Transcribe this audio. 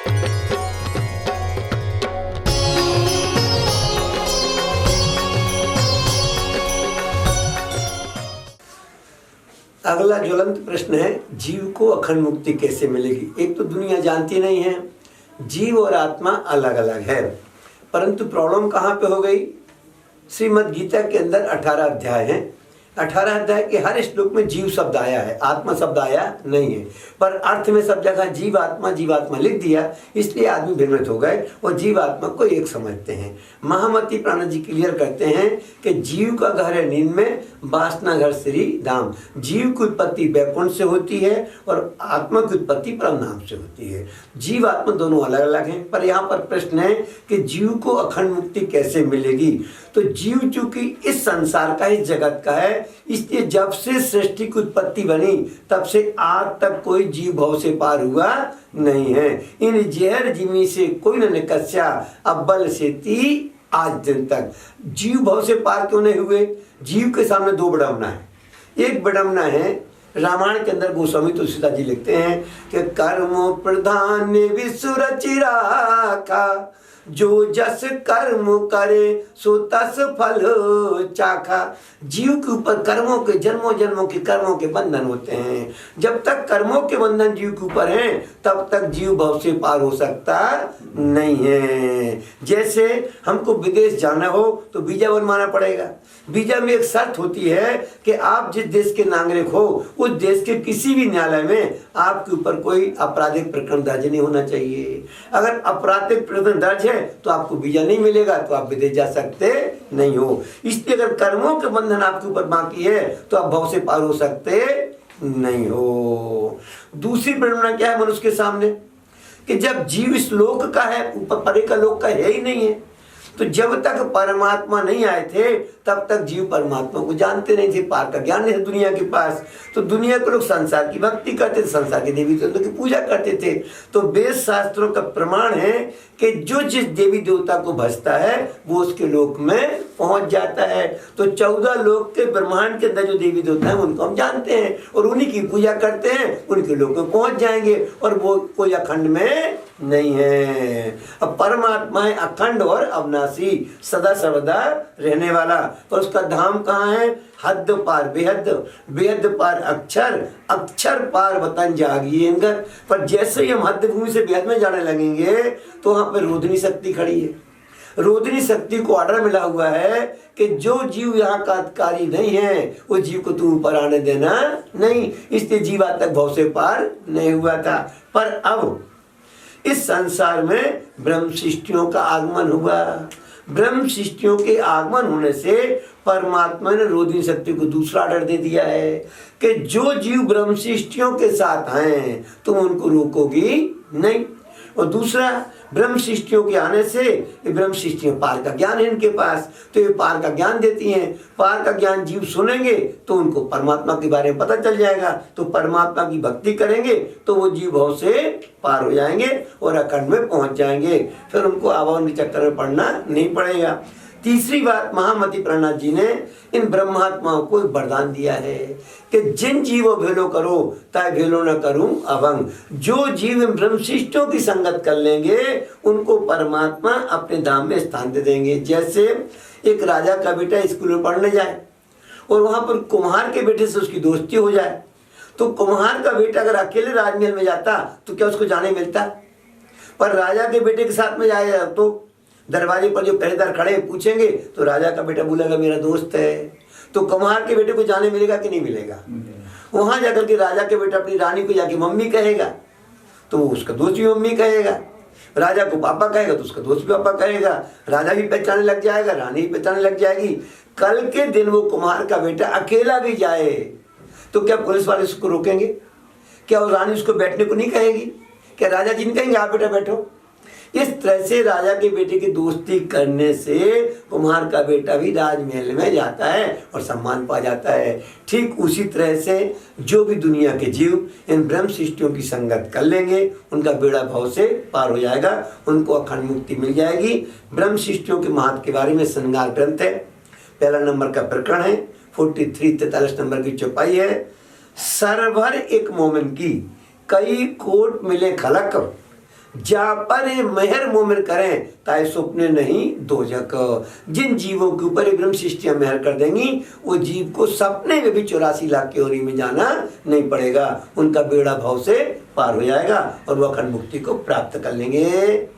अगला ज्वलंत प्रश्न है, जीव को अखंड मुक्ति कैसे मिलेगी। एक तो दुनिया जानती नहीं है, जीव और आत्मा अलग अलग है, परंतु प्रॉब्लम कहाँ पे हो गई। श्रीमद् गीता के अंदर 18 अध्याय हैं। 18 अध्याय के हर श्लोक में जीव शब्द आया है, आत्मा शब्द आया नहीं है, पर अर्थ में सब जगह जीवात्मा लिख दिया, इसलिए आदमी भ्रमित हो गए और जीवात्मा को एक समझते हैं। महामती प्राण जी क्लियर करते हैं कि जीव का घर है नींद में, वासना घर श्री धाम। जीव की उत्पत्ति वैकुंठ से होती है और आत्मा की उत्पत्ति परम धाम से होती है। जीव आत्मा दोनों अलग अलग हैं, पर यहाँ पर प्रश्न है कि जीव को अखंड मुक्ति कैसे मिलेगी। तो जीव चूंकि इस संसार का, इस जगत का है, इसलिए जब से सृष्टि की उत्पत्ति बनी तब से आज तक कोई जीव भव से पार हुआ नहीं है। इन जहर जिमी से कोई न निकस्या, अव्वल से ती आज दिन तक। जीव भव से पार क्यों नहीं हुए। जीव के सामने दो विडंबना है। एक विडंबना है, रामायण के अंदर गोस्वामी तुलसीदास जी लिखते हैं कि कर्म प्रधान विश्व रचि राखा, जो जस कर्म करे सो तस फल चाखा। जीव के ऊपर कर्मों के, जन्मों जन्मों के कर्मों के बंधन होते हैं। जब तक कर्मों के बंधन जीव के ऊपर हैं तब तक जीव भव से पार हो सकता नहीं है। जैसे हमको विदेश जाना हो तो वीजा बनवाना पड़ेगा। वीजा में एक शर्त होती है कि आप जिस देश के नागरिक हो उस देश के किसी भी न्यायालय में आपके ऊपर कोई आपराधिक प्रकरण दर्ज नहीं होना चाहिए। अगर आपराधिक प्रकरण दर्ज है तो आपको वीजा नहीं मिलेगा, तो आप विदेश जा सकते नहीं हो। इसलिए अगर कर्मों के बंधन आपके ऊपर बाकी है तो आप भव से पार हो सकते नहीं हो। दूसरी प्रेरणा क्या है मनुष्य के सामने, कि जब जीव इस लोक का है, ऊपर परे का लोक का है ही नहीं है, तो जब तक परमात्मा नहीं आए थे तब तक जीव परमात्मा को जानते नहीं थे, पार का ज्ञान नहीं था दुनिया के पास। तो दुनिया के लोग संसार की भक्ति करते थे, संसार के देवी देवताओं की पूजा करते थे। तो वेद शास्त्रों का प्रमाण है कि जो जिस देवी देवता को भजता है वो उसके लोक में पहुंच जाता है। तो 14 लोक के ब्रह्मांड के अंदर जो देवी देवता है उनको हम जानते हैं और उन्हीं की पूजा करते हैं, उनके लोक में पहुंच जाएंगे और वो कोई अखंड में नहीं है। अब परमात्मा है अखंड और अविनाशी, सदा सर्वदा रहने वाला, पर उसका धाम कहाँ है। हद पार बेहद, बेहद पार अक्षर, अक्षर पार वतन जागिए। पर जैसे ही हम हद भूमि से बेहद में जाने लगेंगे तो वहां पर रोधनी शक्ति खड़ी है। रोधनी शक्ति को ऑर्डर मिला हुआ है कि जो जीव यहाँ का अधिकारी नहीं है वो जीव को तू ऊपर आने देना नहीं। इसलिए जीव आज तक भव से पार नहीं हुआ था, पर अब इस संसार में ब्रह्म सृष्टियों का आगमन हुआ। ब्रह्म सृष्टियों के आगमन होने से परमात्मा ने रोधनी शक्ति को दूसरा ऑर्डर दे दिया है कि जो जीव ब्रह्म सृष्टियों के साथ हैं तुम उनको रोकोगी नहीं। और दूसरा, ब्रह्म सृष्टियों के आने से ये ब्रह्म सृष्टियों पार का ज्ञान है इनके पास, तो ये पार का ज्ञान देती हैं। पार का ज्ञान जीव सुनेंगे तो उनको परमात्मा के बारे में पता चल जाएगा, तो परमात्मा की भक्ति करेंगे तो वो जीव भव से पार हो जाएंगे और अखंड में पहुंच जाएंगे। फिर उनको आवाहन के चक्कर में पड़ना नहीं पड़ेगा। तीसरी बात, महामती प्रहलाद जी ने इन ब्रह्मात्माओं को वरदान दिया है कि जिन जीवों भेलो करो ताय भेलो न करूं अभंग। जो जीव ब्रह्म सृष्टियों की संगत कर लेंगे उनको परमात्मा अपने धाम में स्थान दे देंगे। जैसे एक राजा का बेटा स्कूल में पढ़ने जाए और वहां पर कुम्हार के बेटे से उसकी दोस्ती हो जाए, तो कुम्हार का बेटा अगर अकेले राजमहल में जाता तो क्या उसको जाने मिलता, पर राजा के बेटे के साथ में जाएगा तो दरवाजे पर जो पहरेदार खड़े पूछेंगे तो राजा का बेटा बोलेगा मेरा दोस्त है, तो कुम्हार के बेटे को जाने मिलेगा कि नहीं मिलेगा। वहां जाकर के राजा के बेटा अपनी रानी को जाके मम्मी कहेगा तो उसका दोस्त भी मम्मी कहेगा, राजा को पापा कहेगा तो उसका दोस्त भी पापा कहेगा, राजा भी पहचानने लग जाएगा, रानी भी पहचानने लग जाएगी। कल के दिन वो कुम्हार का बेटा अकेला भी जाए तो क्या पुलिस वाले उसको रोकेंगे? क्या वो रानी उसको बैठने को नहीं कहेगी? क्या राजा जी नहीं कहेंगे आप बेटा बैठो? इस तरह से राजा के बेटे की दोस्ती करने से कुम्हार का बेटा भी राजमहल में जाता है और सम्मान पा जाता है। ठीक उसी तरह से जो भी दुनिया के जीव इन ब्रह्म सृष्टियों की संगत कर लेंगे उनका बेड़ा भव से पार हो जाएगा, उनको अखंड मुक्ति मिल जाएगी। ब्रह्म सृष्टियों के महत्व के बारे में श्रृंगार ग्रंथ है, पहला नंबर का प्रकरण है, 43 नंबर की चौपाई है। सरभर एक मोमिन की कई कोट मिले खलक, जा पर मेहर मोमिर करें ताए सुपने नहीं दोजक। जिन जीवों के ऊपर ब्रह्म सृष्टियां मेहर कर देंगी वो जीव को सपने में भी 84 लाख की ओरी में जाना नहीं पड़ेगा, उनका बेड़ा भाव से पार हो जाएगा और वो अखंड मुक्ति को प्राप्त कर लेंगे।